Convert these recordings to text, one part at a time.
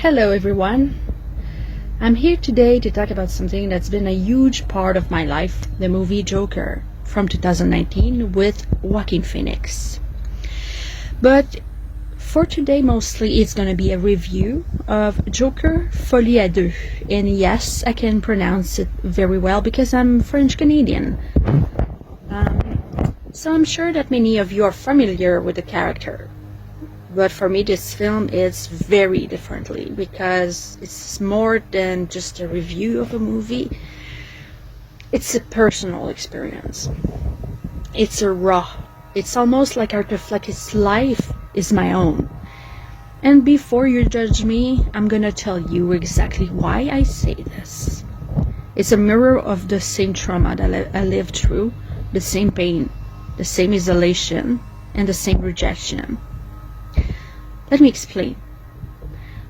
Hello everyone. I'm here today to talk about something that's been a huge part of my life, the movie Joker from 2019 with Joaquin Phoenix. But for today mostly it's going to be a review of Joker Folie à deux. And yes, I can pronounce it very well because I'm French Canadian. So I'm sure that many of you are familiar with the character. But for me, this film is very differently because it's more than just a review of a movie. It's a personal experience. It's a raw. It's almost like Arthur Fleck's life is my own. And before you judge me, I'm gonna tell you exactly why I say this. It's a mirror of the same trauma that I lived through, the same pain, the same isolation, and the same rejection. Let me explain.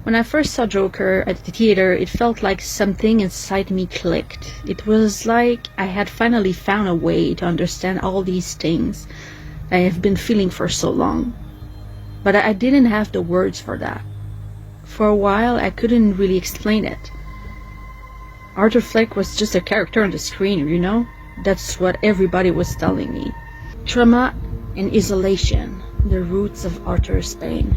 When I first saw Joker at the theater, it felt like something inside me clicked. It was like I had finally found a way to understand all these things I have been feeling for so long. But I didn't have the words for that. For a while, I couldn't really explain it. Arthur Fleck was just a character on the screen, you know? That's what everybody was telling me. Trauma and isolation, the roots of Arthur's pain.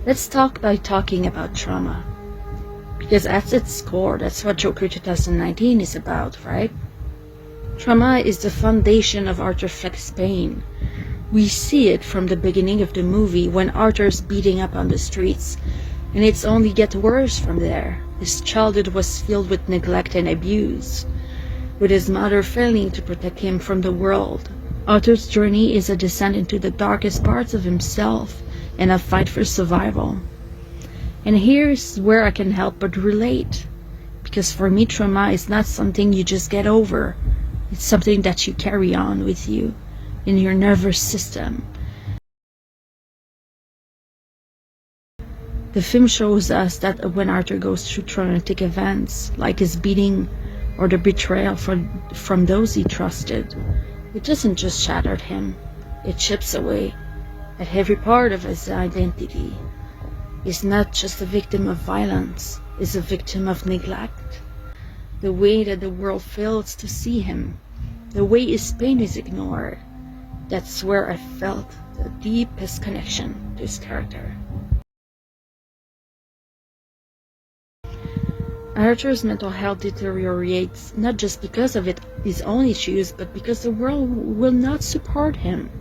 Let's start by talking about trauma. Because at its core, that's what Joker 2019 is about, right? Trauma is the foundation of Arthur Fleck's pain. We see it from the beginning of the movie when Arthur's beating up on the streets, and it's only get worse from there. His childhood was filled with neglect and abuse, with his mother failing to protect him from the world. Arthur's journey is a descent into the darkest parts of himself and a fight for survival. And here's where I can help but relate, because for me trauma is not something you just get over. It's something that you carry on with you in your nervous system. The film shows us that when Arthur goes through traumatic events like his beating or the betrayal from those he trusted, it doesn't just shatter him, it chips away at every part of his identity. He's not just a victim of violence, he's a victim of neglect. The way that the world fails to see him, the way his pain is ignored, that's where I felt the deepest connection to his character. Arthur's mental health deteriorates not just because of his own issues, but because the world will not support him.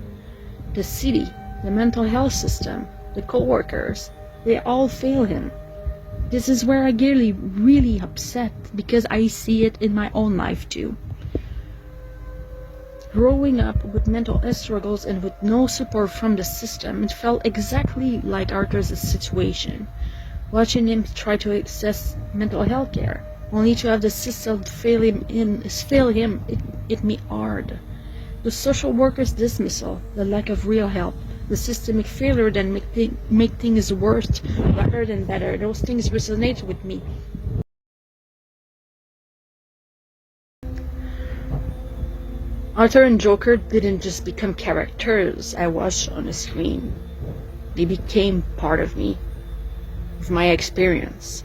The city, the mental health system, the co-workers, they all fail him. This is where I get really upset because I see it in my own life too. Growing up with mental health struggles and with no support from the system, it felt exactly like Arthur's situation. Watching him try to access mental health care, only to have the system fail him, it hit me hard. The social workers' dismissal, the lack of real help, the systemic failure that make things worse rather than better, those things resonate with me. Arthur and Joker didn't just become characters I watched on the screen. They became part of me, of my experience.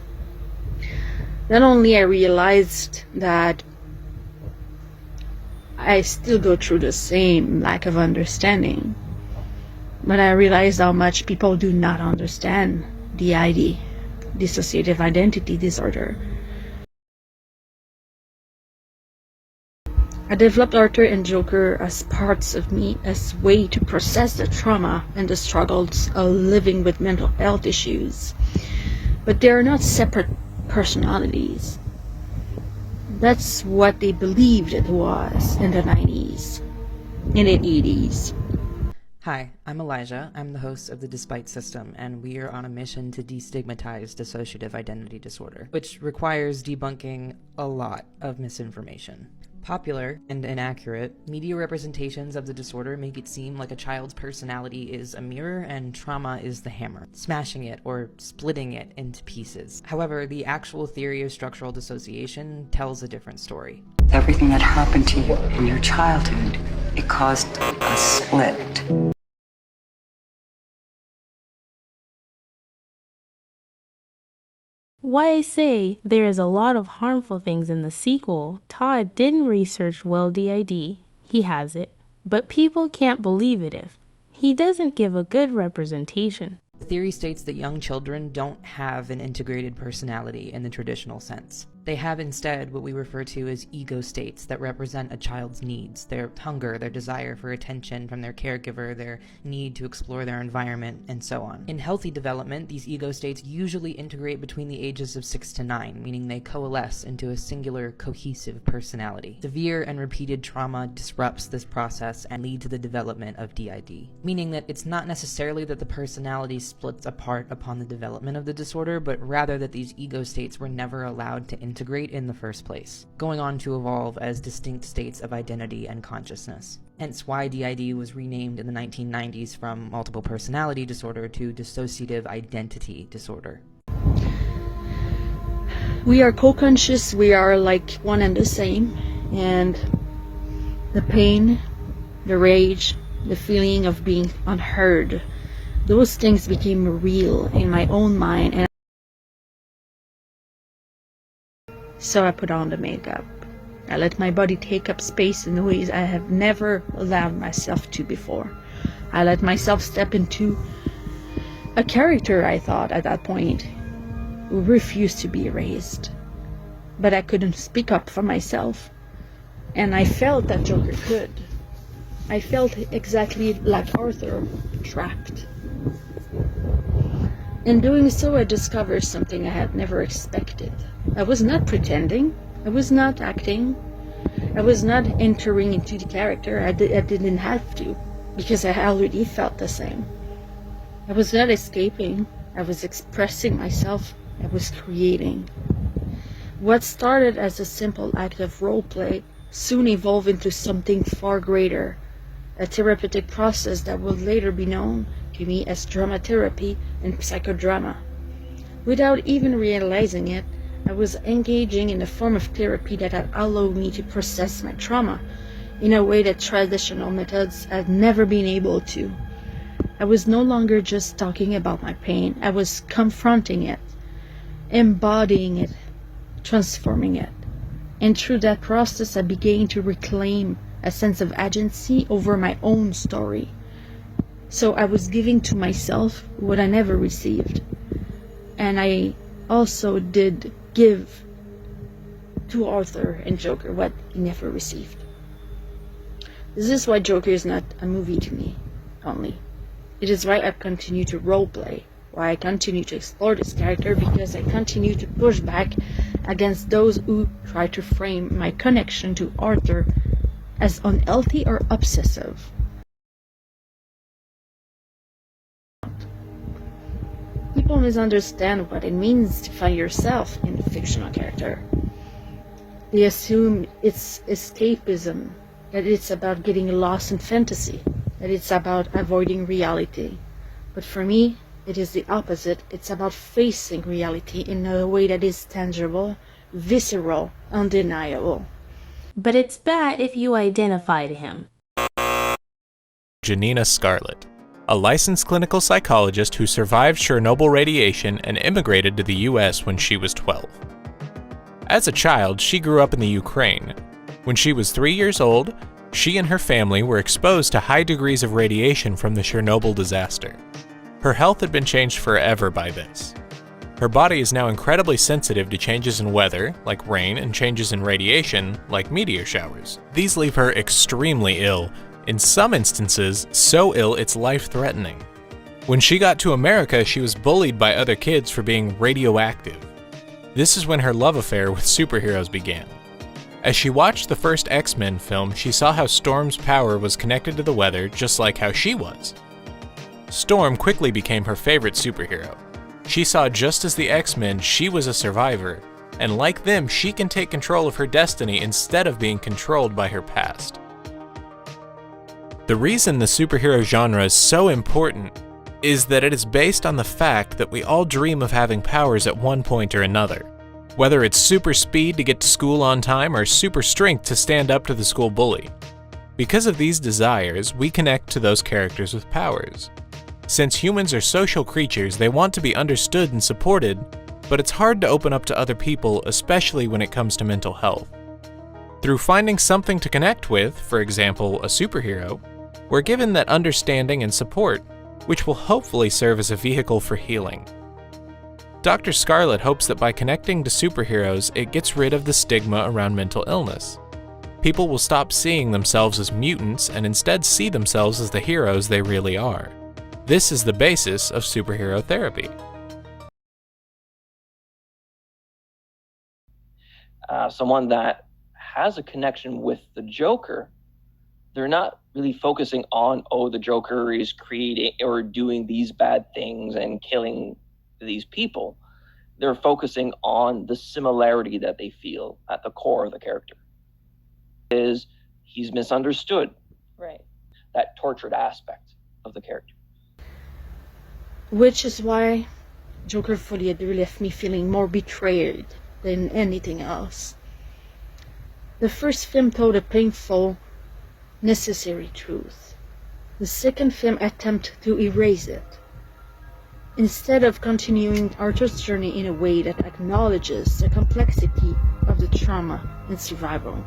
Not only I realized that I still go through the same lack of understanding, but I realized how much people do not understand DID, dissociative identity disorder. I developed Arthur and Joker as parts of me, as a way to process the trauma and the struggles of living with mental health issues. But they are not separate personalities. That's what they believed it was in the 90s, in the 80s. Hi, I'm Elijah. I'm the host of The Despite System, and we are on a mission to destigmatize dissociative identity disorder, which requires debunking a lot of misinformation. Popular and inaccurate media representations of the disorder make it seem like a child's personality is a mirror and trauma is the hammer, smashing it or splitting it into pieces. However, the actual theory of structural dissociation tells a different story. Everything that happened to you in your childhood, it caused a split. Why I say there is a lot of harmful things in the sequel, Todd didn't research well DID. He has it. But people can't believe it if he doesn't give a good representation. The theory states that young children don't have an integrated personality in the traditional sense. They have instead what we refer to as ego states that represent a child's needs, their hunger, their desire for attention from their caregiver, their need to explore their environment, and so on. In healthy development, these ego states usually integrate between the ages of 6 to 9, meaning they coalesce into a singular, cohesive personality. Severe and repeated trauma disrupts this process and lead to the development of DID, meaning that it's not necessarily that the personality splits apart upon the development of the disorder, but rather that these ego states were never allowed to integrate in the first place, going on to evolve as distinct states of identity and consciousness. Hence why DID was renamed in the 1990s from multiple personality disorder to dissociative identity disorder. We are co-conscious, we are like one and the same, and the pain, the rage, the feeling of being unheard, those things became real in my own mind, and so I put on the makeup. I let my body take up space in ways I have never allowed myself to before. I let myself step into a character I thought at that point who refused to be erased. But I couldn't speak up for myself. And I felt that Joker could. I felt exactly like Arthur, trapped. In doing so, I discovered something I had never expected. I was not pretending. I was not acting. I was not entering into the character. I didn't have to, because I already felt the same. I was not escaping. I was expressing myself. I was creating. What started as a simple act of roleplay soon evolved into something far greater, a therapeutic process that would later be known to me as drama therapy and psychodrama. Without even realizing it, I was engaging in a form of therapy that had allowed me to process my trauma in a way that traditional methods had never been able to. I was no longer just talking about my pain. I was confronting it, embodying it, transforming it. And through that process, I began to reclaim a sense of agency over my own story. So I was giving to myself what I never received. And I also did give to Arthur and Joker what he never received. This is why Joker is not a movie to me only. It is why I continue to roleplay, why I continue to explore this character, because I continue to push back against those who try to frame my connection to Arthur as unhealthy or obsessive. People misunderstand what it means to find yourself in a fictional character. They assume it's escapism, that it's about getting lost in fantasy, that it's about avoiding reality. But for me, it is the opposite. It's about facing reality in a way that is tangible, visceral, undeniable. But it's bad if you identify to him. Janina Scarlett, a licensed clinical psychologist who survived Chernobyl radiation and immigrated to the US when she was 12. As a child, she grew up in the Ukraine. When she was 3 years old, she and her family were exposed to high degrees of radiation from the Chernobyl disaster. Her health had been changed forever by this. Her body is now incredibly sensitive to changes in weather, like rain, and changes in radiation, like meteor showers. These leave her extremely ill, in some instances so ill it's life-threatening. When she got to America, she was bullied by other kids for being radioactive. This is when her love affair with superheroes began. As she watched the first X-Men film, she saw how Storm's power was connected to the weather just like how she was. Storm quickly became her favorite superhero. She saw just as the X-Men, she was a survivor, and like them, she can take control of her destiny instead of being controlled by her past. The reason the superhero genre is so important is that it is based on the fact that we all dream of having powers at one point or another. Whether it's super speed to get to school on time or super strength to stand up to the school bully. Because of these desires, we connect to those characters with powers. Since humans are social creatures, they want to be understood and supported, but it's hard to open up to other people, especially when it comes to mental health. Through finding something to connect with, for example, a superhero, we're given that understanding and support, which will hopefully serve as a vehicle for healing. Dr. Scarlet hopes that by connecting to superheroes, it gets rid of the stigma around mental illness. People will stop seeing themselves as mutants and instead see themselves as the heroes they really are. This is the basis of superhero therapy. Someone that has a connection with the Joker, they're not really focusing on, oh, the Joker is creating or doing these bad things and killing these people. They're focusing on the similarity that they feel at the core of the character. Is he's misunderstood. Right. That tortured aspect of the character. Which is why Joker Folie à Deux left me feeling more betrayed than anything else. The first film told a painful, necessary truth. The second film attempted to erase it. Instead of continuing Arthur's journey in a way that acknowledges the complexity of the trauma and survival,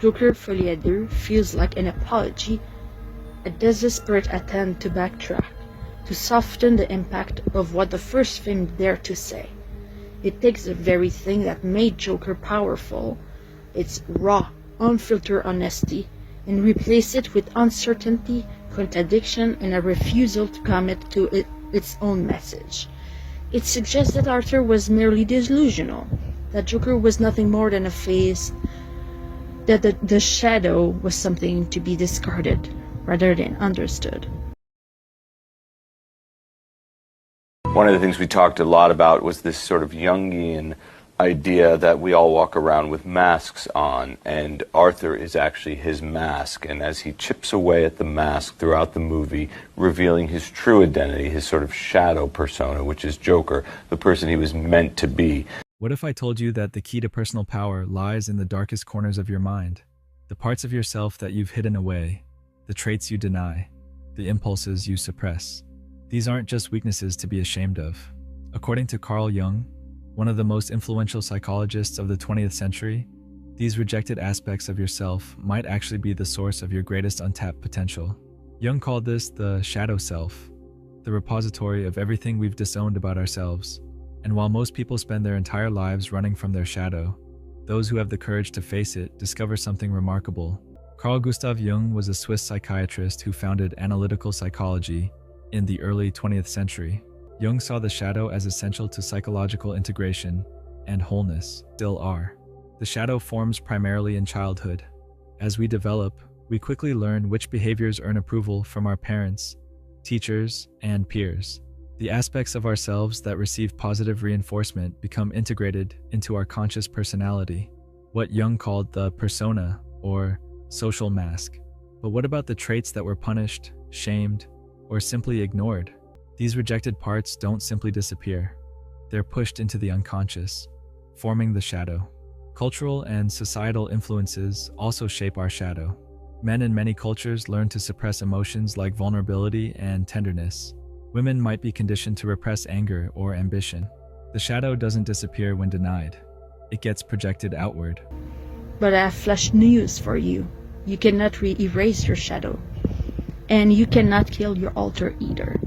Joker Folie à Deux feels like an apology, a desperate attempt to backtrack, to soften the impact of what the first film dared to say. It takes the very thing that made Joker powerful, its raw, unfiltered honesty, and replace it with uncertainty, contradiction, and a refusal to commit to its own message. It suggests that Arthur was merely delusional, that Joker was nothing more than a phase, that the shadow was something to be discarded rather than understood. One of the things we talked a lot about was this sort of Jungian idea that we all walk around with masks on, and Arthur is actually his mask, and as he chips away at the mask throughout the movie, revealing his true identity, his sort of shadow persona, which is Joker, the person he was meant to be. What if I told you that the key to personal power lies in the darkest corners of your mind, the parts of yourself that you've hidden away, the traits you deny, the impulses you suppress? These aren't just weaknesses to be ashamed of. According to Carl Jung, one of the most influential psychologists of the 20th century, these rejected aspects of yourself might actually be the source of your greatest untapped potential. Jung called this the shadow self, the repository of everything we've disowned about ourselves. And while most people spend their entire lives running from their shadow, those who have the courage to face it discover something remarkable. Carl Gustav Jung was a Swiss psychiatrist who founded analytical psychology in the early 20th century. Jung saw the shadow as essential to psychological integration and wholeness, still are. The shadow forms primarily in childhood. As we develop, we quickly learn which behaviors earn approval from our parents, teachers, and peers. The aspects of ourselves that receive positive reinforcement become integrated into our conscious personality, what Jung called the persona, or social mask. But what about the traits that were punished, shamed, or simply ignored? These rejected parts don't simply disappear. They're pushed into the unconscious, forming the shadow. Cultural and societal influences also shape our shadow. Men in many cultures learn to suppress emotions like vulnerability and tenderness. Women might be conditioned to repress anger or ambition. The shadow doesn't disappear when denied. It gets projected outward. But I have flash news for you. You cannot erase your shadow. And you cannot kill your alter either.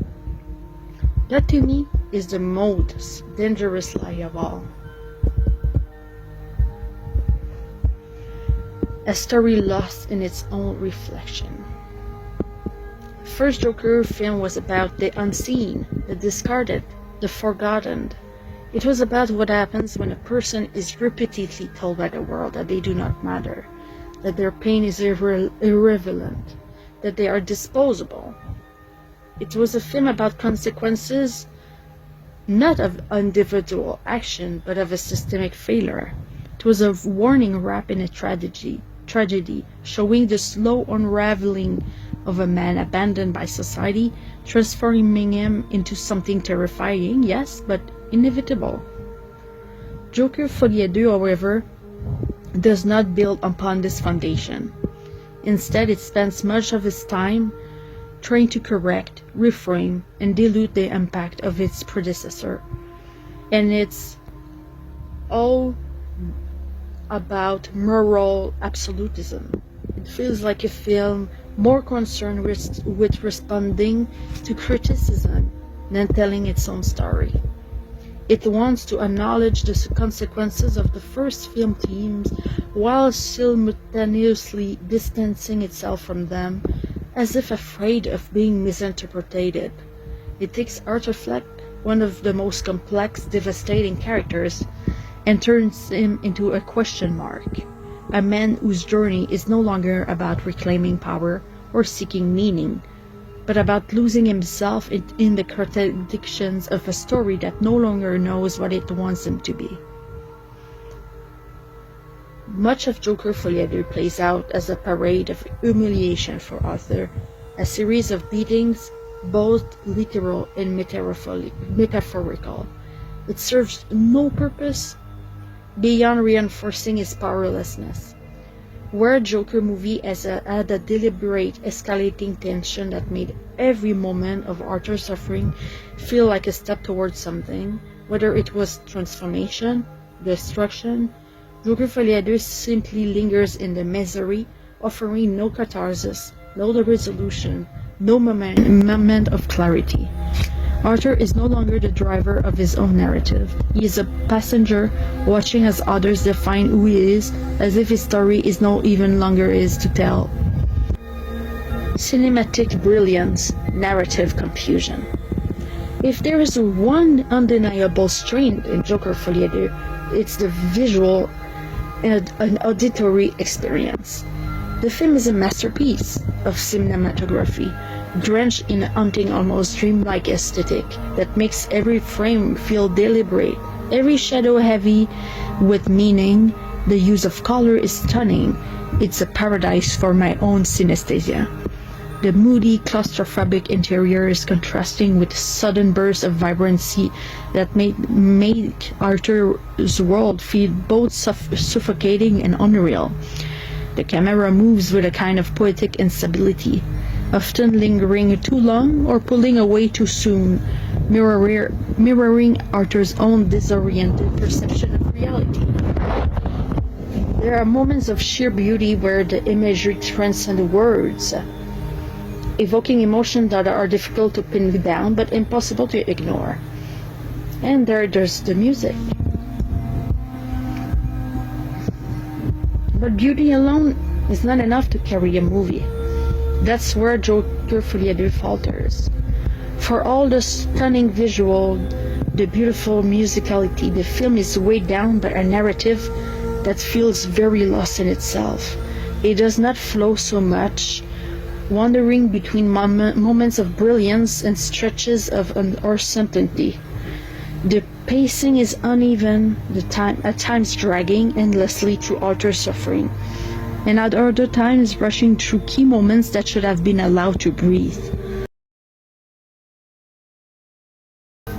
That to me is the most dangerous lie of all. A story lost in its own reflection. The first Joker film was about the unseen, the discarded, the forgotten. It was about what happens when a person is repeatedly told by the world that they do not matter, that their pain is irrelevant, that they are disposable. It was a film about consequences, not of individual action, but of a systemic failure. It was a warning wrapped in a tragedy, showing the slow unraveling of a man abandoned by society, transforming him into something terrifying, yes, but inevitable. Joker Folie à Deux, however, does not build upon this foundation. Instead, it spends much of its time trying to correct, reframe, and dilute the impact of its predecessor. And it's all about moral absolutism. It feels like a film more concerned with responding to criticism than telling its own story. It wants to acknowledge the consequences of the first film themes while simultaneously distancing itself from them, as if afraid of being misinterpreted. It takes Arthur Fleck, one of the most complex, devastating characters, and turns him into a question mark, a man whose journey is no longer about reclaiming power or seeking meaning, but about losing himself in the contradictions of a story that no longer knows what it wants him to be. Much of Joker Folie à Deux plays out as a parade of humiliation for Arthur, a series of beatings, both literal and metaphorical. It serves no purpose beyond reinforcing his powerlessness. Where Joker movie had a deliberate escalating tension that made every moment of Arthur's suffering feel like a step towards something, whether it was transformation, destruction, Joker Folie à Deux simply lingers in the misery, offering no catharsis, no resolution, no moment of clarity. Arthur is no longer the driver of his own narrative. He is a passenger watching as others define who he is, as if his story is no even longer his to tell. Cinematic brilliance, narrative confusion. If there is one undeniable strength in Joker Folie à Deux, it's the visual and an auditory experience. The film is a masterpiece of cinematography, drenched in a haunting, almost dreamlike aesthetic that makes every frame feel deliberate, every shadow heavy with meaning. The use of color is stunning. It's a paradise for my own synesthesia. The moody, claustrophobic interiors contrasting with sudden bursts of vibrancy that make Arthur's world feel both suffocating and unreal. The camera moves with a kind of poetic instability, often lingering too long or pulling away too soon, mirroring Arthur's own disoriented perception of reality. There are moments of sheer beauty where the imagery transcends words, evoking emotions that are difficult to pin down but impossible to ignore. And there's the music. But beauty alone is not enough to carry a movie. That's where Joker Folie à Deux falters. For all the stunning visual, the beautiful musicality, the film is weighed down by a narrative that feels very lost in itself. It does not flow so much, wandering between moments of brilliance and stretches of simplicity. The pacing is uneven, at times dragging endlessly through Arthur's suffering, and at other times rushing through key moments that should have been allowed to breathe.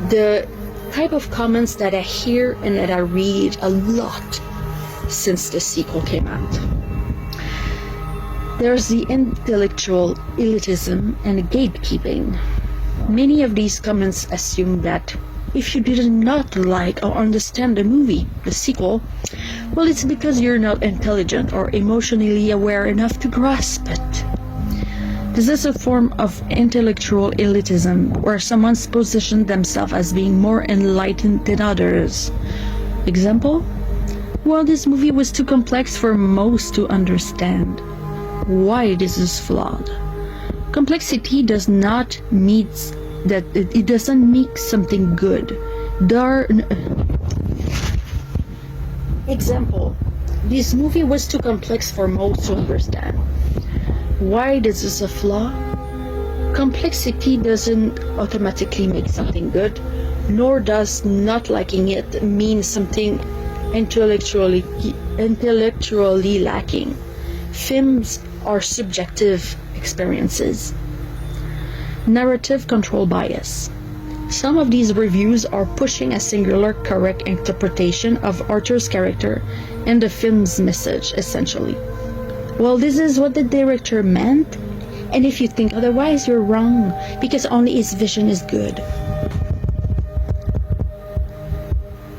The type of comments that I hear and that I read a lot since the sequel came out. There's the intellectual elitism and gatekeeping. Many of these comments assume that if you did not like or understand the movie, the sequel, well, it's because you're not intelligent or emotionally aware enough to grasp it. This is a form of intellectual elitism where someone's positioned themselves as being more enlightened than others. Example? Well, this movie was too complex for most to understand. Why this is flawed. Complexity does not mean that it doesn't make something good. Example, this movie was too complex for most to understand. Why this is a flaw? Complexity doesn't automatically make something good, nor does not liking it mean something intellectually lacking. Films are subjective experiences. Narrative control bias. Some of these reviews are pushing a singular correct interpretation of Arthur's character and the film's message, essentially. Well, this is what the director meant, and if you think otherwise, you're wrong, because only his vision is good.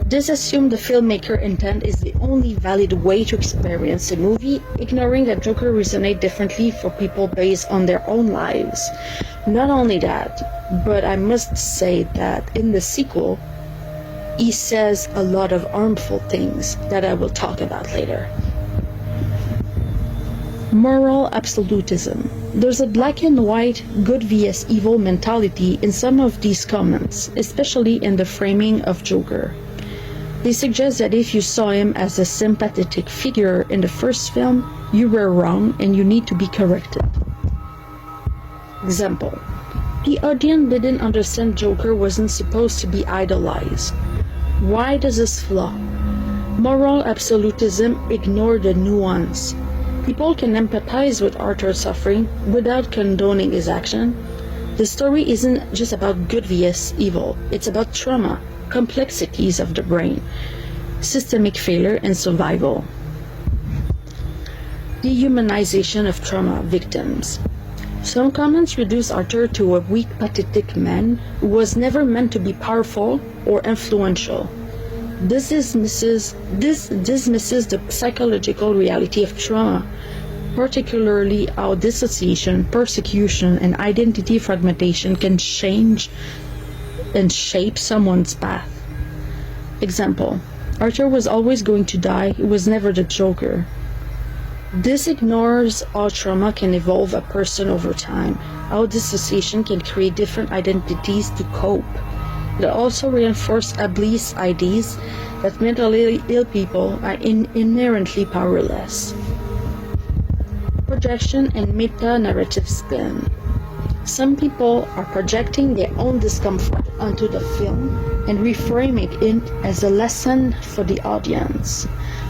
This assumes the filmmaker intent is the only valid way to experience a movie, ignoring that Joker resonates differently for people based on their own lives. Not only that, but I must say that in the sequel, he says a lot of harmful things that I will talk about later. Moral absolutism. There's a black and white, good vs evil mentality in some of these comments, especially in the framing of Joker. They suggest that if you saw him as a sympathetic figure in the first film, you were wrong and you need to be corrected. Example: the audience didn't understand Joker wasn't supposed to be idolized. Why does this flaw? Moral absolutism ignores the nuance. People can empathize with Arthur's suffering without condoning his action. The story isn't just about good vs evil, it's about trauma, complexities of the brain, systemic failure, and survival. Dehumanization of trauma victims. Some comments reduce Arthur to a weak, pathetic man who was never meant to be powerful or influential. This dismisses the psychological reality of trauma, particularly how dissociation, persecution, and identity fragmentation can change and shape someone's path. Example: Arthur was always going to die, he was never the Joker. This ignores how trauma can evolve a person over time, how dissociation can create different identities to cope. It also reinforces Ably's ideas that mentally ill people are inherently powerless. Projection and meta-narrative spin. Some people are projecting their own discomfort onto the film and reframing it as a lesson for the audience.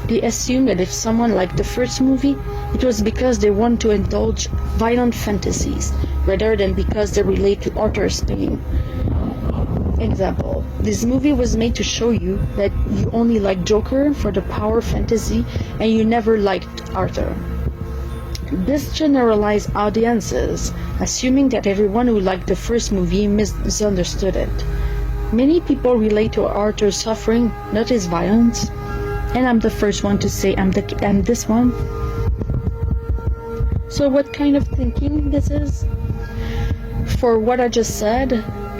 They assume that if someone liked the first movie, it was because they want to indulge violent fantasies, rather than because they relate to Arthur's pain. Example: this movie was made to show you that you only like Joker for the power fantasy and you never liked Arthur. This generalized audiences, assuming that everyone who liked the first movie misunderstood it. Many people relate to Arthur's suffering, not his violence, and I'm the first one to say I'm this one. So what kind of thinking this is? For what I just said,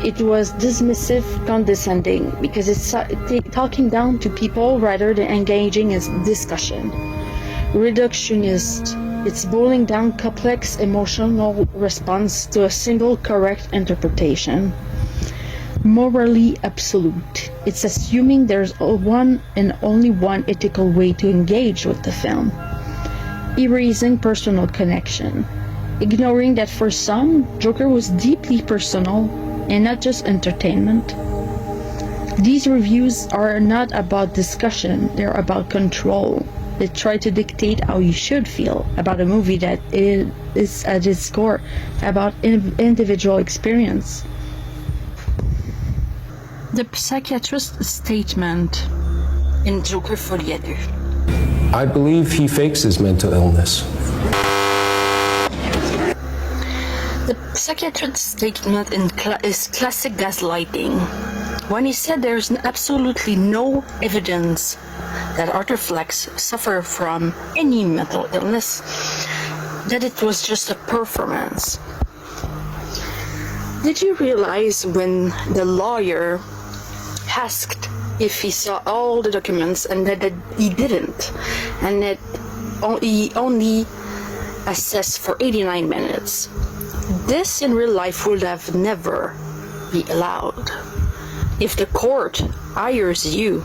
it was dismissive, condescending, because it's talking down to people rather than engaging in discussion. Reductionist, it's boiling down complex emotional response to a single correct interpretation. Morally absolute, it's assuming there's one and only one ethical way to engage with the film. Erasing personal connection, ignoring that for some, Joker was deeply personal and not just entertainment. These reviews are not about discussion, they're about control. They try to dictate how you should feel about a movie that is at its core about individual experience. The psychiatrist's statement in Joker Folie à Deux. I believe he fakes his mental illness. The psychiatrist's statement is classic gaslighting. When he said there's absolutely no evidence that Arthur Fleck suffered from any mental illness, that it was just a performance. Did you realize when the lawyer asked if he saw all the documents and that he didn't, and that he only assessed for 89 minutes? This in real life would have never be allowed. If the court hires you,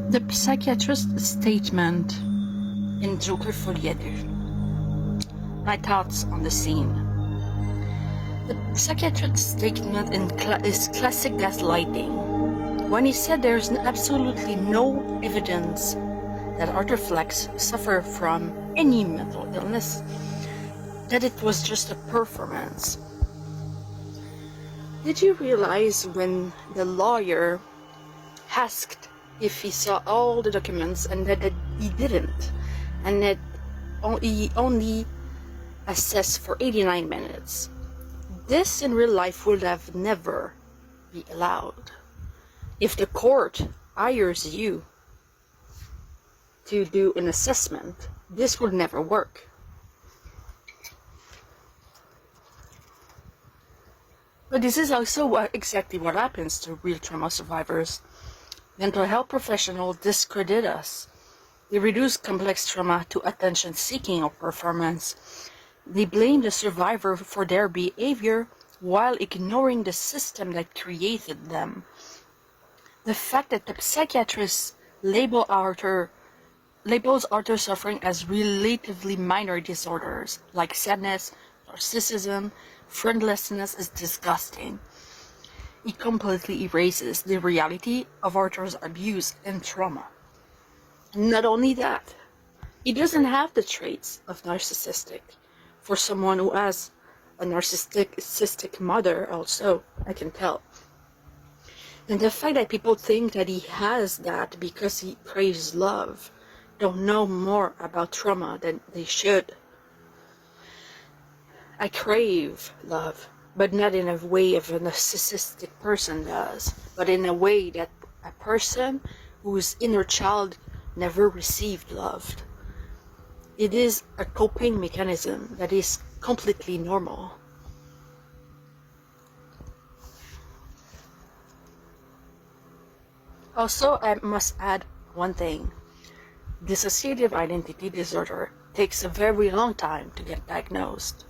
the psychiatrist's statement in Joker Folie à Deux. My thoughts on the scene. The psychiatrist's statement is classic gaslighting. When he said there's absolutely no evidence that Arthur Fleck suffered from any mental illness, that it was just a performance. Did you realize when the lawyer asked if he saw all the documents and that he didn't, and that he only assessed for 89 minutes. This in real life would have never be allowed. If the court hires you to do an assessment, this would never work. But this is also exactly what happens to real trauma survivors. Mental health professionals discredit us. They reduce complex trauma to attention-seeking or performance. They blame the survivor for their behavior while ignoring the system that created them. The fact that the psychiatrist labels Arthur's suffering as relatively minor disorders like sadness, narcissism, friendlessness is disgusting. It completely erases the reality of Arthur's abuse and trauma. Not only that, he doesn't have the traits of narcissistic. For someone who has a narcissistic mother also, I can tell. And the fact that people think that he has that because he craves love, don't know more about trauma than they should. I crave love, but not in a way of a narcissistic person does, but in a way that a person whose inner child never received love. It is a coping mechanism that is completely normal. Also, I must add one thing. Dissociative identity disorder takes a very long time to get diagnosed.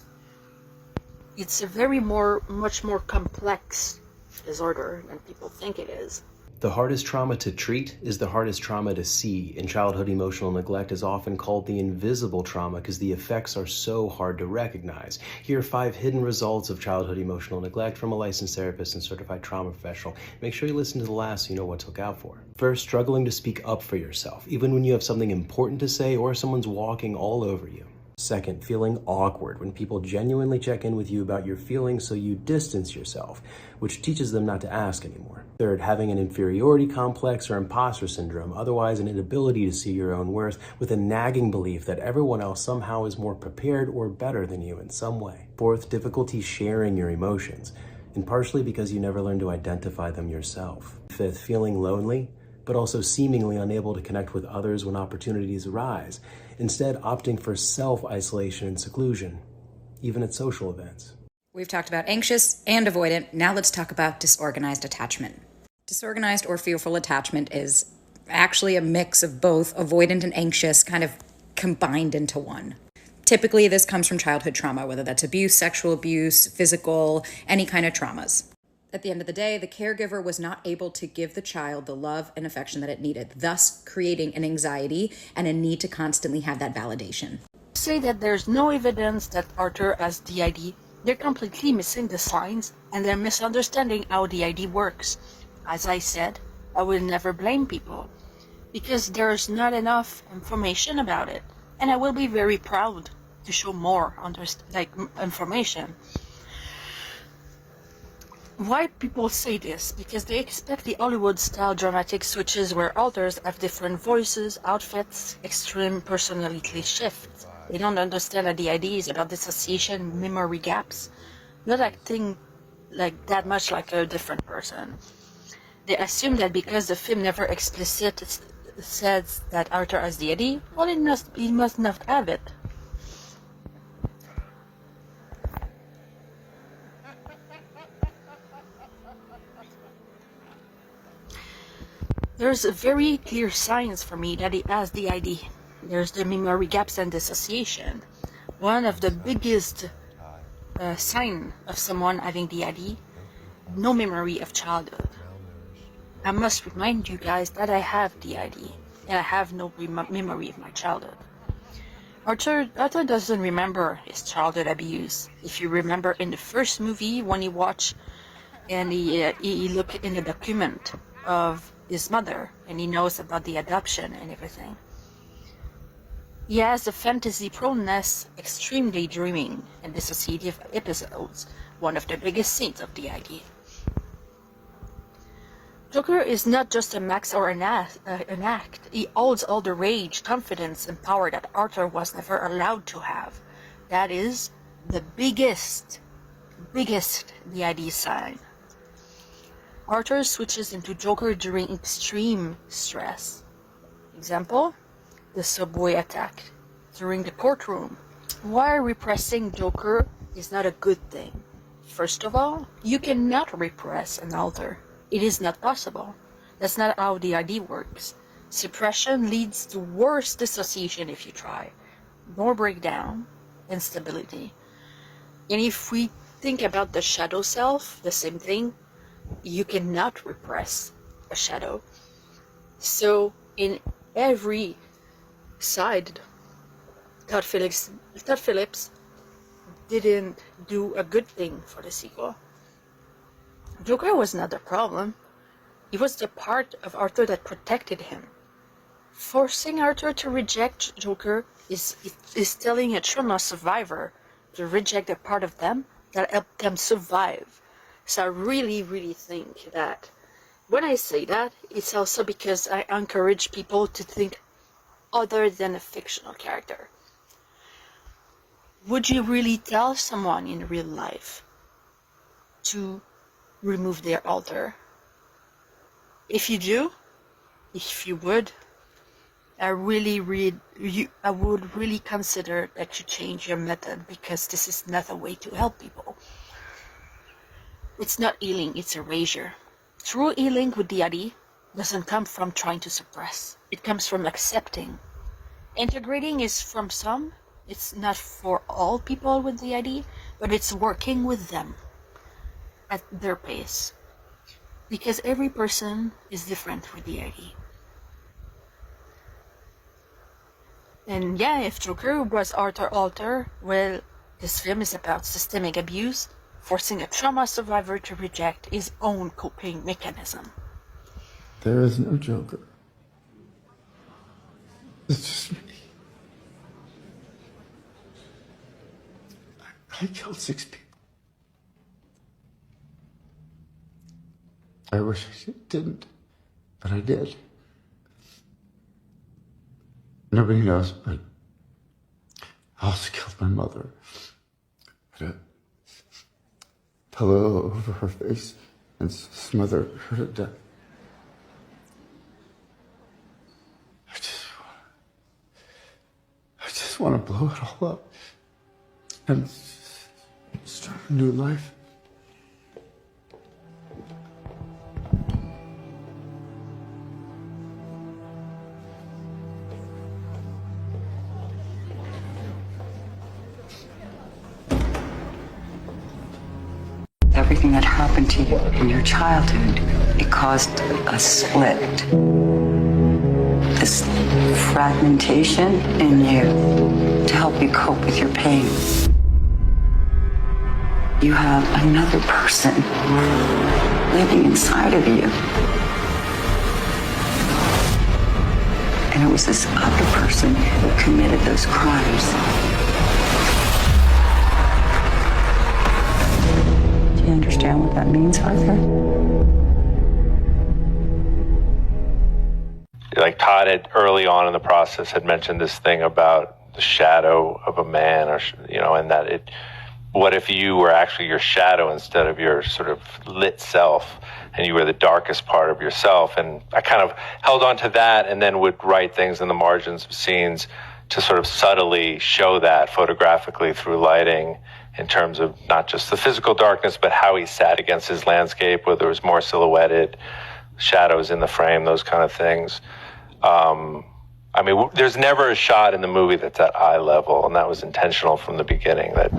It's a much more complex disorder than people think it is. The hardest trauma to treat is the hardest trauma to see, and childhood emotional neglect is often called the invisible trauma because the effects are so hard to recognize. Here are 5 hidden results of childhood emotional neglect from a licensed therapist and certified trauma professional. Make sure you listen to the last so you know what to look out for. First, struggling to speak up for yourself, even when you have something important to say or someone's walking all over you. Second, feeling awkward when people genuinely check in with you about your feelings so you distance yourself, which teaches them not to ask anymore. Third, having an inferiority complex or imposter syndrome, otherwise an inability to see your own worth, with a nagging belief that everyone else somehow is more prepared or better than you in some way. Fourth, difficulty sharing your emotions, and partially because you never learned to identify them yourself. Fifth, feeling lonely, but also seemingly unable to connect with others when opportunities arise, instead opting for self-isolation and seclusion, even at social events. We've talked about anxious and avoidant. Now let's talk about disorganized attachment. Disorganized or fearful attachment is actually a mix of both avoidant and anxious kind of combined into one. Typically, this comes from childhood trauma, whether that's abuse, sexual abuse, physical, any kind of traumas. At the end of the day, the caregiver was not able to give the child the love and affection that it needed, thus creating an anxiety and a need to constantly have that validation. Say that there's no evidence that Arthur has DID. They're completely missing the signs and they're misunderstanding how DID works. As I said, I will never blame people because there's not enough information about it, and I will be very proud to show more information. Why people say this? Because they expect the Hollywood-style dramatic switches where authors have different voices, outfits, extreme personality shifts. They don't understand that the idea is about dissociation, memory gaps, not acting like that much like a different person. They assume that because the film never explicitly says that Arthur has DID, well, he must not have it. There's very clear signs for me that he has DID. There's the memory gaps and dissociation. One of the biggest sign of someone having DID, no memory of childhood. I must remind you guys that I have DID and I have no memory of my childhood. Arthur doesn't remember his childhood abuse. If you remember in the first movie when he watched and he looked in the document of his mother and he knows about the adoption and everything. He has a fantasy proneness, extreme daydreaming, and dissociative episodes, one of the biggest scenes of DID. Joker is not just a mask or an act. He holds all the rage, confidence, and power that Arthur was never allowed to have. That is the biggest DID sign. Arthur switches into Joker during extreme stress. Example, the subway attack during the courtroom. Why repressing Joker is not a good thing. First of all, you cannot repress an alter. It is not possible. That's not how DID works. Suppression leads to worse dissociation if you try. More breakdown, instability. And if we think about the shadow self, the same thing, you cannot repress a shadow. So in every side, Todd Phillips didn't do a good thing for the sequel. Joker was not the problem. It was the part of Arthur that protected him. Forcing Arthur to reject Joker is telling a trauma survivor to reject a part of them that helped them survive. So I really think that when I say that, it's also because I encourage people to think other than a fictional character. Would you really tell someone in real life to remove their alter? If you do, if you would, I would really consider that you change your method, because this is not a way to help people. It's not healing, it's erasure. True healing with DID doesn't come from trying to suppress. It comes from accepting. Integrating is from some. It's not for all people with DID, but it's working with them at their pace. Because every person is different with DID. And yeah, if Joker was Arthur Alter, well, this film is about systemic abuse, forcing a trauma survivor to reject his own coping mechanism. There is no Joker. It's just me. I killed 6 people. I wish I didn't, but I did. Nobody knows, but I also killed my mother. Put a pillow over her face and smothered her to death. I just want to blow it all up and start a new life. Everything that happened to you in your childhood, it caused a split. This fragmentation in you to help you cope with your pain. You have another person living inside of you. And it was this other person who committed those crimes. Do you understand what that means, Arthur? Like Todd had early on in the process had mentioned this thing about the shadow of a man, or and that it. What if you were actually your shadow instead of your sort of lit self, and you were the darkest part of yourself? And I kind of held on to that, and then would write things in the margins of scenes to sort of subtly show that photographically through lighting, in terms of not just the physical darkness, but how he sat against his landscape, whether it was more silhouetted, shadows in the frame, those kind of things. I mean, there's never a shot in the movie that's at eye level, and that was intentional from the beginning. That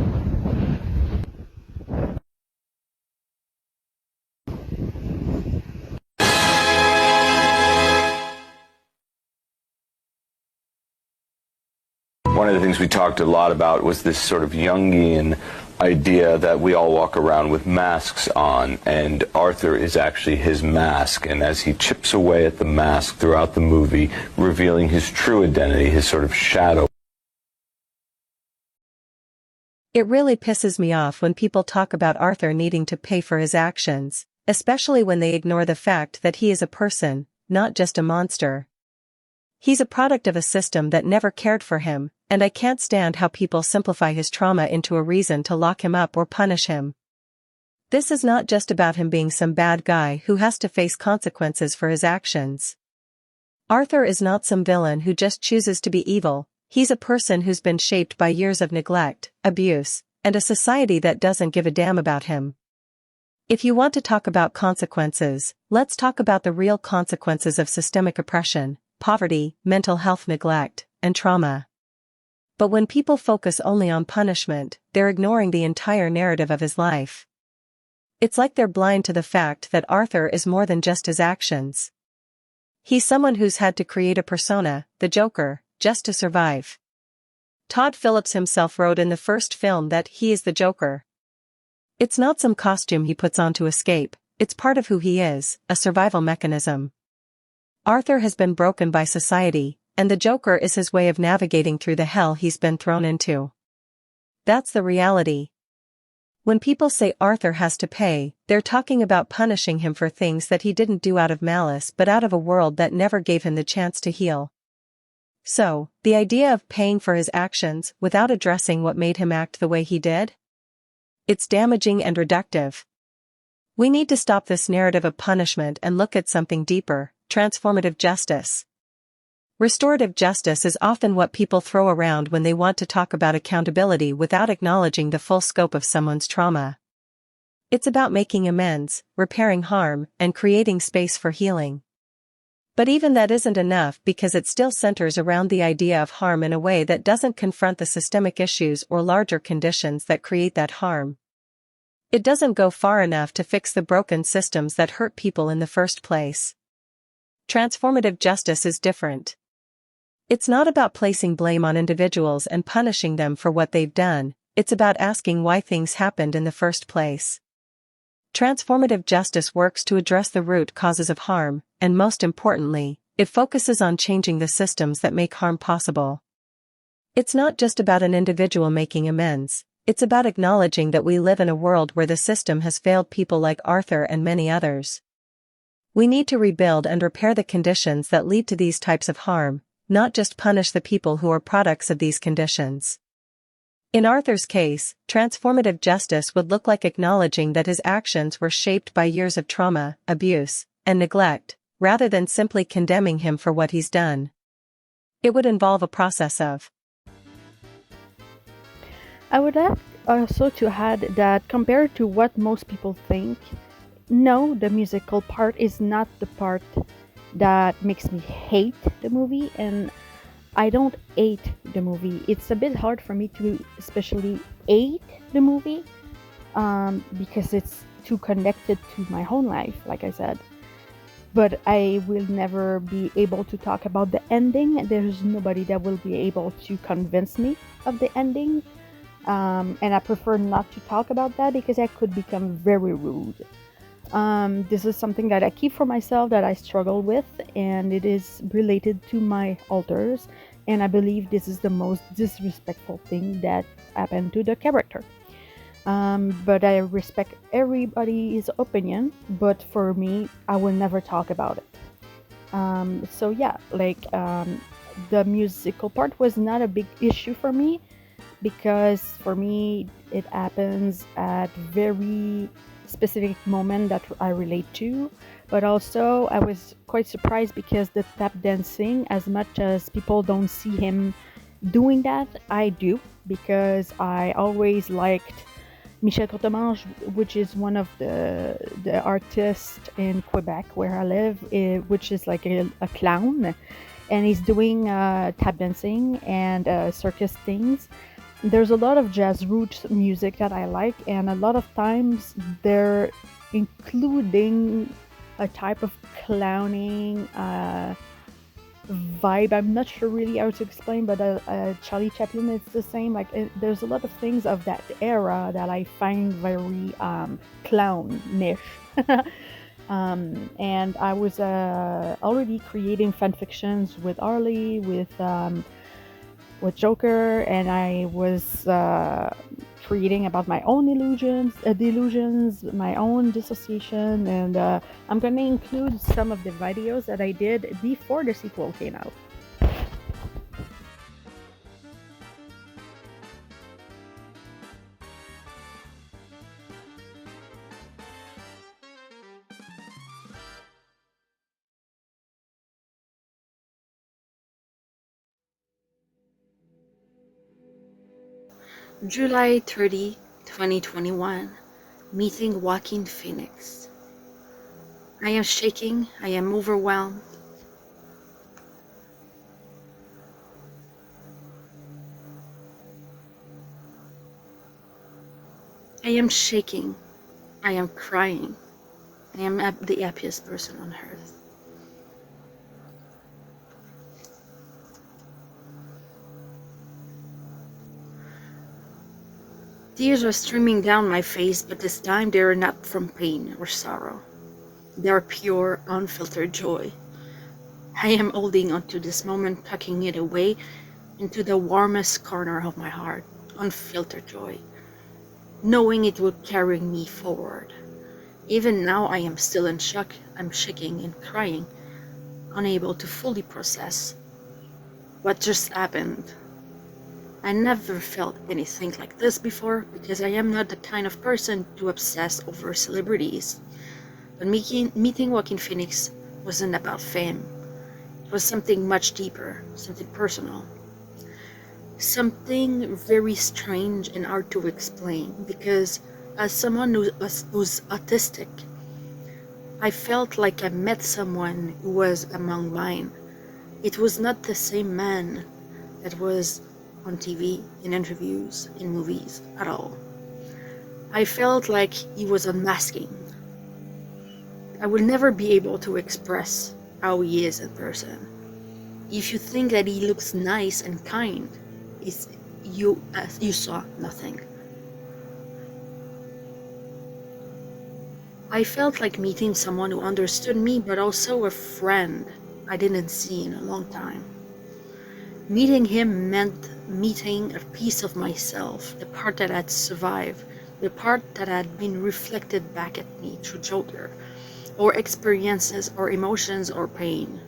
one of the things we talked a lot about was this sort of Jungian idea that we all walk around with masks on, and Arthur is actually his mask, and as he chips away at the mask throughout the movie, revealing his true identity, his sort of shadow. It really pisses me off when people talk about Arthur needing to pay for his actions, especially when they ignore the fact that he is a person, not just a monster. He's a product of a system that never cared for him, and I can't stand how people simplify his trauma into a reason to lock him up or punish him. This is not just about him being some bad guy who has to face consequences for his actions. Arthur is not some villain who just chooses to be evil. He's a person who's been shaped by years of neglect, abuse, and a society that doesn't give a damn about him. If you want to talk about consequences, let's talk about the real consequences of systemic oppression, poverty, mental health neglect, and trauma. But when people focus only on punishment, they're ignoring the entire narrative of his life. It's like they're blind to the fact that Arthur is more than just his actions. He's someone who's had to create a persona, the Joker, just to survive. Todd Phillips himself wrote in the first film that he is the Joker. It's not some costume he puts on to escape, it's part of who he is, a survival mechanism. Arthur has been broken by society, and the Joker is his way of navigating through the hell he's been thrown into. That's the reality. When people say Arthur has to pay, they're talking about punishing him for things that he didn't do out of malice but out of a world that never gave him the chance to heal. So, the idea of paying for his actions without addressing what made him act the way he did? It's damaging and reductive. We need to stop this narrative of punishment and look at something deeper, transformative justice. Restorative justice is often what people throw around when they want to talk about accountability without acknowledging the full scope of someone's trauma. It's about making amends, repairing harm, and creating space for healing. But even that isn't enough because it still centers around the idea of harm in a way that doesn't confront the systemic issues or larger conditions that create that harm. It doesn't go far enough to fix the broken systems that hurt people in the first place. Transformative justice is different. It's not about placing blame on individuals and punishing them for what they've done, it's about asking why things happened in the first place. Transformative justice works to address the root causes of harm, and most importantly, it focuses on changing the systems that make harm possible. It's not just about an individual making amends, it's about acknowledging that we live in a world where the system has failed people like Arthur and many others. We need to rebuild and repair the conditions that lead to these types of harm, not just punish the people who are products of these conditions. In Arthur's case, transformative justice would look like acknowledging that his actions were shaped by years of trauma, abuse, and neglect, rather than simply condemning him for what he's done. It would involve a process of. I would like also to add that compared to what most people think, no, the musical part is not the part that makes me hate the movie, and I don't hate the movie. It's a bit hard for me to especially hate the movie because it's too connected to my own life, like I said. But I will never be able to talk about the ending. There's nobody that will be able to convince me of the ending. And I prefer not to talk about that because I could become very rude. This is something that I keep for myself, that I struggle with, and it is related to my alters, and I believe this is the most disrespectful thing that happened to the character. But I respect everybody's opinion, but for me, I will never talk about it. So yeah, the musical part was not a big issue for me, because for me, it happens at very specific moment that I relate to, but also I was quite surprised because the tap dancing, as much as people don't see him doing that, I do, because I always liked Michel Courtemanche, which is one of the artists in Quebec where I live, which is like a clown, and he's doing tap dancing and circus things. There's a lot of jazz roots music that I like, and a lot of times they're including a type of clowning vibe. I'm not sure really how to explain, but Charlie Chaplin, it's the same. There's a lot of things of that era that I find very clownish. And I was already creating fan fictions with Harley, with Joker, and I was creating about my own delusions, my own dissociation, and I'm gonna include some of the videos that I did before the sequel came out. July 30, 2021. Meeting Joaquin Phoenix. I am shaking. I am overwhelmed. I am shaking. I am crying. I am the happiest person on earth. Tears are streaming down my face, but this time they are not from pain or sorrow. They are pure, unfiltered joy. I am holding onto this moment, tucking it away into the warmest corner of my heart. Unfiltered joy, knowing it will carry me forward. Even now I am still in shock. I'm shaking and crying, unable to fully process what just happened. I never felt anything like this before because I am not the kind of person to obsess over celebrities. But meeting Joaquin Phoenix wasn't about fame. It was something much deeper, something personal. Something very strange and hard to explain because as someone who's autistic, I felt like I met someone who was among mine. It was not the same man that was on TV, in interviews, in movies, at all. I felt like he was unmasking. I will never be able to express how he is in person. If you think that he looks nice and kind, you saw nothing. I felt like meeting someone who understood me, but also a friend I didn't see in a long time. Meeting him meant meeting a piece of myself, the part that had survived, the part that had been reflected back at me through Joker, or experiences, or emotions, or pain.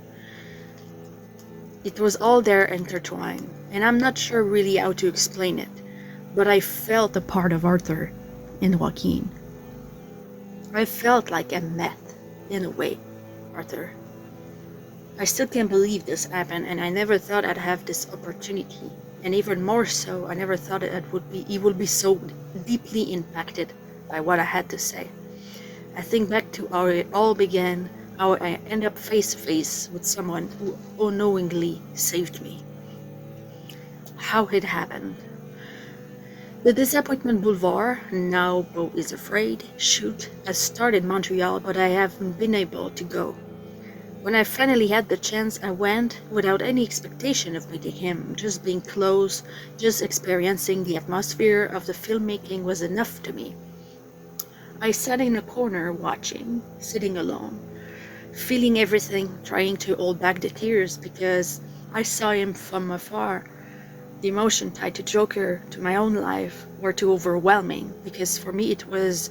It was all there intertwined, and I'm not sure really how to explain it, but I felt a part of Arthur in Joaquin. I felt like I met, in a way, Arthur. I still can't believe this happened, and I never thought I'd have this opportunity. And even more so, I never thought he would be so deeply impacted by what I had to say. I think back to how it all began, how I ended up face to face with someone who unknowingly saved me. How it happened. The Disappointment Boulevard, now Beau is Afraid, shoot has started in Montreal, but I haven't been able to go. When I finally had the chance, I went without any expectation of meeting him. Just being close, just experiencing the atmosphere of the filmmaking was enough to me. I sat in a corner watching, sitting alone, feeling everything, trying to hold back the tears because I saw him from afar. The emotion tied to Joker, to my own life, were too overwhelming because for me it was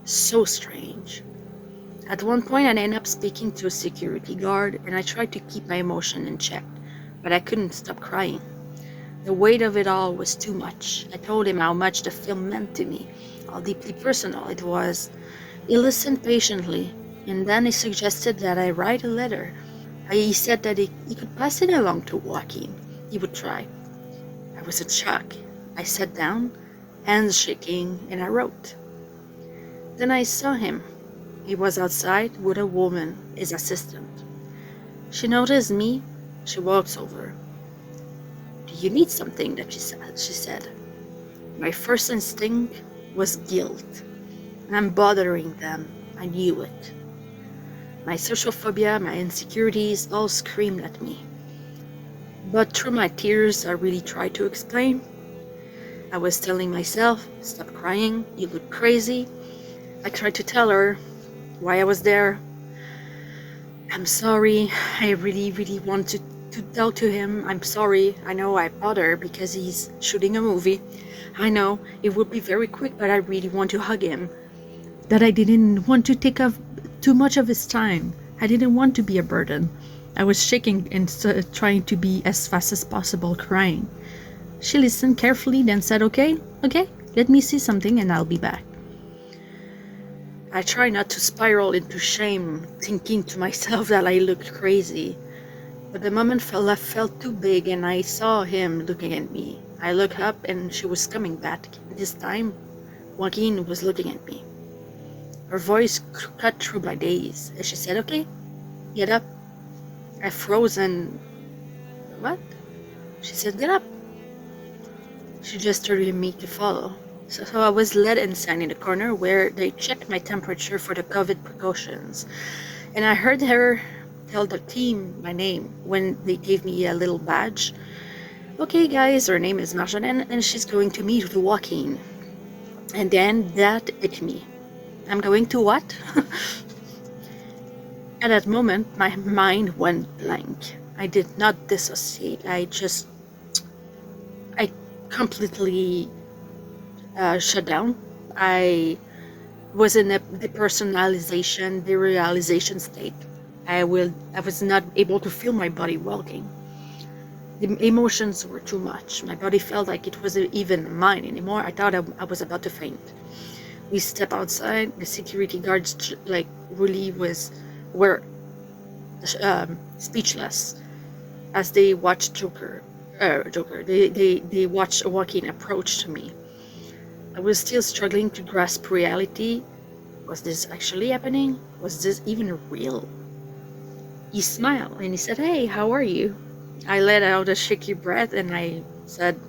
so strange. At one point I ended up speaking to a security guard and I tried to keep my emotion in check, but I couldn't stop crying. The weight of it all was too much. I told him how much the film meant to me, how deeply personal it was. He listened patiently, and then he suggested that I write a letter. He said that he could pass it along to Joaquin. He would try. I was in shock. I sat down, hands shaking, and I wrote. Then I saw him. He was outside with a woman, his assistant. She noticed me. She walks over. "Do you need something?" she said. My first instinct was guilt. I'm bothering them. I knew it. My social phobia, my insecurities all screamed at me. But through my tears, I really tried to explain. I was telling myself, "Stop crying, you look crazy." I tried to tell her why I was there. "I'm sorry. I really want to tell to him. I'm sorry. I know I bother because he's shooting a movie. I know it would be very quick, but I really want to hug him. That I didn't want to take up too much of his time. I didn't want to be a burden." I was shaking and trying to be as fast as possible, crying. She listened carefully, then said, okay, let me see something and I'll be back." I tried not to spiral into shame, thinking to myself that I looked crazy. But the moment felt too big and I saw him looking at me. I looked up and she was coming back. This time, Joaquin was looking at me. Her voice cut through my daze as she said, "Okay, get up." I froze and... What? She said, "Get up." She gestured to me to follow. So I was led inside in the corner where they checked my temperature for the COVID precautions. And I heard her tell the team my name when they gave me a little badge. "Okay, guys, her name is Marjolaine, and she's going to meet with Joaquin." And then that hit me. I'm going to what? At that moment, my mind went blank. I did not dissociate. I completely shut down. I was in a depersonalization, derealization state. I was not able to feel my body walking. The emotions were too much. My body felt like it wasn't even mine anymore. I thought I was about to faint. We stepped outside. The security guards really were speechless as they watched Joker. They watched Joaquin approach to me. I was still struggling to grasp reality. Was this actually happening? Was this even real? He smiled and he said, "Hey, how are you?" I let out a shaky breath and I said,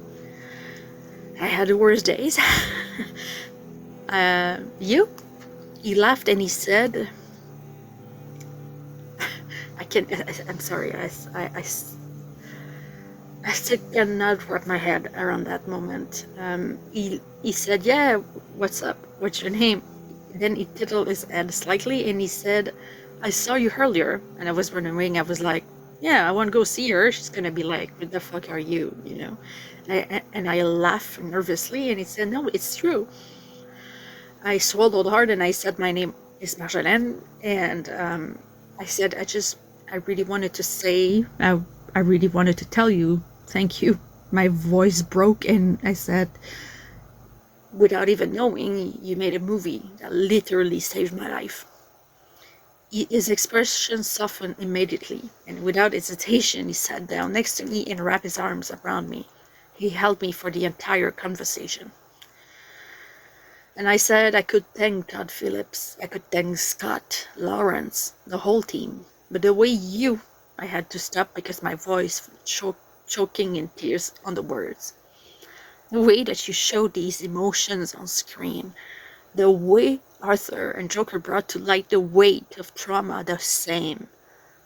"I had the worst days." You? He laughed and he said, I'm sorry, I still cannot wrap my head around that moment. He said, "Yeah, what's up? What's your name?" Then he tilted his head slightly and he said, "I saw you earlier." And I was wondering, I was like, "Yeah, I want to go see her." She's gonna be like, "What the fuck are you?" You know? And I laughed nervously and he said, "No, it's true." I swallowed hard and I said, "My name is Marjolaine." And I said, I really wanted to say, I really wanted to tell you, thank you. My voice broke and I said, "Without even knowing, you made a movie that literally saved my life." His expression softened immediately, and without hesitation, he sat down next to me and wrapped his arms around me. He held me for the entire conversation. And I said I could thank Todd Phillips, I could thank Scott, Lawrence, the whole team. But the way I had to stop because my voice choking in tears on the words. The way that you showed these emotions on screen. The way Arthur and Joker brought to light the weight of trauma the same.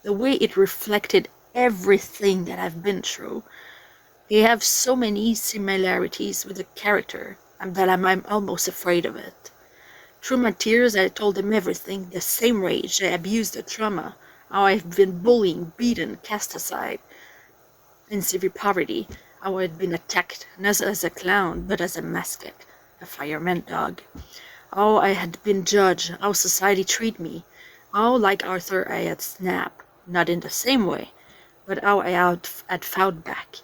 The way it reflected everything that I've been through. They have so many similarities with the character that I'm almost afraid of it. Through my tears, I told them everything, the same rage, the abuse, the trauma, how I've been bullied, beaten, cast aside, in severe poverty, how I'd been attacked, not as a clown, but as a mascot, a fireman dog. How I had been judged, how society treated me, how, like Arthur, I had snapped, not in the same way, but how I had fought back.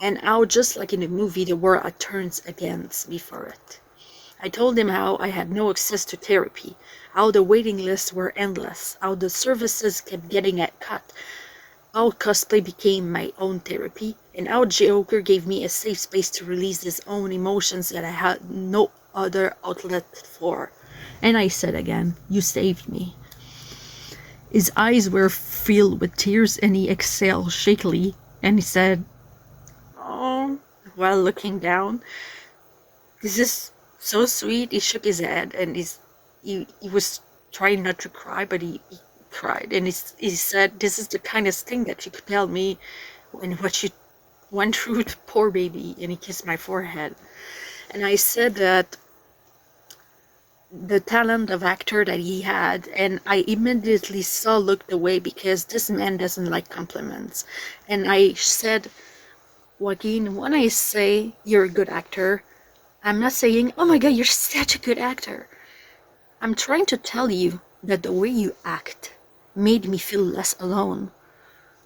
And how, just like in the movie, the world had turned against me for it. I told him how I had no access to therapy, how the waiting lists were endless, how the services kept getting cut, how cosplay became my own therapy, and how Joker gave me a safe space to release his own emotions that I had no other outlet for. And I said again, "You saved me." His eyes were filled with tears and he exhaled shakily and he said, "Oh," while looking down. "This is so sweet." He shook his head and he was trying not to cry, but he cried. And he said, "This is the kindest thing that you could tell me and what you went through with the poor baby." And he kissed my forehead. And I said that the talent of actor that he had, and I immediately looked away because this man doesn't like compliments. And I said, "Joaquin, when I say you're a good actor, I'm not saying, 'Oh my God, you're such a good actor.' I'm trying to tell you that the way you act made me feel less alone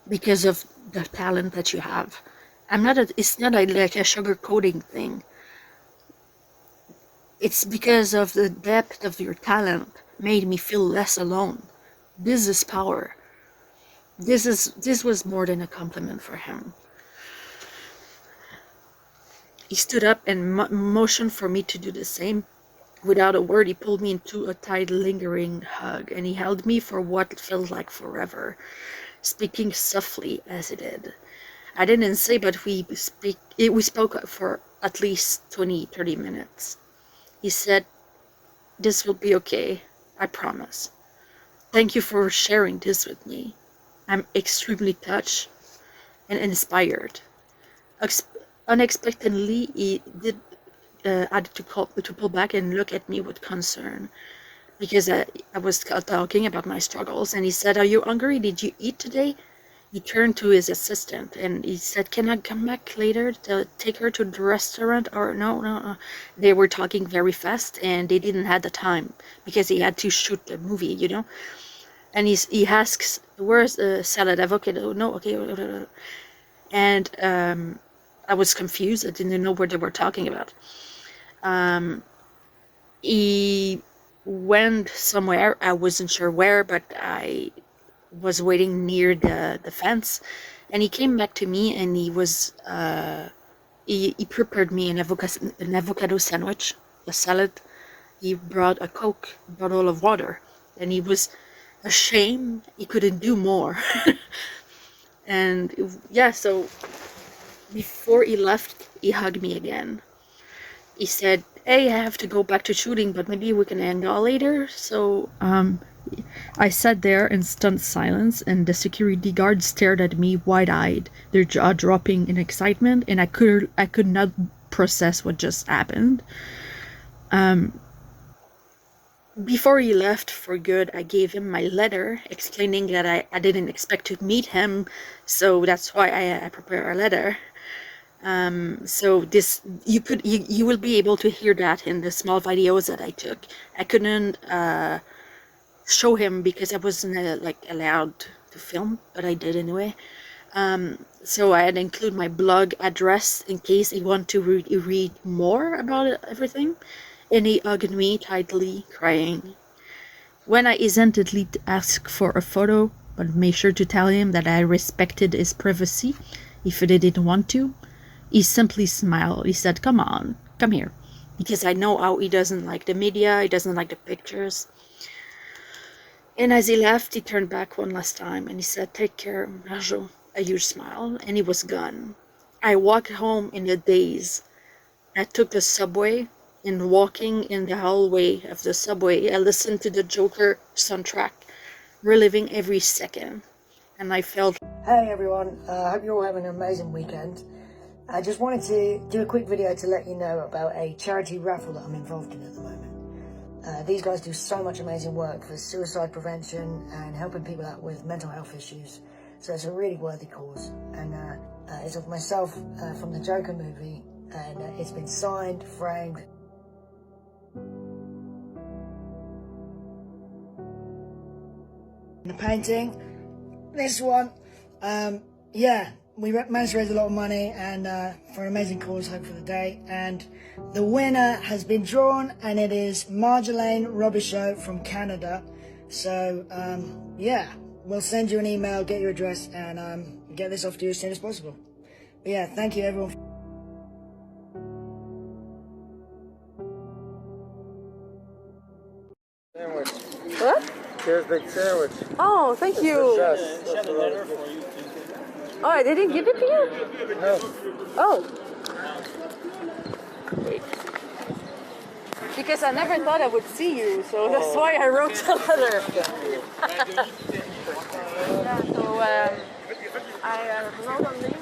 because of the talent that you have. It's not like a sugarcoating thing. It's because of the depth of your talent made me feel less alone. This is power." This was more than a compliment for him. He stood up and motioned for me to do the same. Without a word, he pulled me into a tight, lingering hug, and he held me for what felt like forever, speaking softly as he did. I didn't say, but we spoke for at least 20-30 minutes. He said, "This will be okay, I promise. Thank you for sharing this with me. I'm extremely touched and inspired." Unexpectedly, he had to pull back and look at me with concern, because I was talking about my struggles, and he said, "Are you hungry? Did you eat today?" He turned to his assistant and he said, "Can I come back later to take her to the restaurant?" Or no. They were talking very fast and they didn't have the time because he had to shoot the movie, you know. And he asks, "Where's the salad avocado?" "No, okay." And I was confused. I didn't know what they were talking about. He went somewhere. I wasn't sure where, but I was waiting near the fence, and he came back to me, and he was he prepared me an avocado sandwich, a salad. He brought a Coke, a bottle of water, and he was ashamed he couldn't do more. And yeah, so before he left, he hugged me again. He said, "Hey, I have to go back to shooting, but maybe we can hang out later." So I sat there in stunned silence, and the security guards stared at me wide-eyed, their jaw dropping in excitement, and I could not process what just happened. Before he left for good, I gave him my letter explaining that I didn't expect to meet him, so that's why I prepared a letter. So this you will be able to hear that in the small videos that I took. I couldn't show him because I wasn't allowed to film, but I did anyway. So I had to include my blog address in case he want to read more about everything. And he hugged me tightly, crying. When I hesitantly asked for a photo, but made sure to tell him that I respected his privacy if he didn't want to, he simply smiled. He said, "Come on, come here," because I know how he doesn't like the media, he doesn't like the pictures. And as he left, he turned back one last time and he said, "Take care, Marjo," a huge smile, and he was gone. I walked home in a daze. I took the subway, and walking in the hallway of the subway, I listened to the Joker soundtrack, reliving every second, and I felt... Hey everyone, I hope you're all having an amazing weekend. I just wanted to do a quick video to let you know about a charity raffle that I'm involved in at the moment. These guys do so much amazing work for suicide prevention and helping people out with mental health issues. So it's a really worthy cause. And it's of myself from the Joker movie, and it's been signed, framed. The painting, this one, yeah, we managed to raise a lot of money and for an amazing cause, Hope for the Day, and the winner has been drawn, and it is Marjolaine Robichaud from Canada. So yeah, we'll send you an email, get your address, and get this off to you as soon as possible. But yeah, thank you everyone. Sandwich. What? Here's a big sandwich. Oh, thank you. Oh, I didn't give it to you? No. Oh. Wait. Because I never thought I would see you, so that's why I wrote the letter. Yeah, so I wrote a link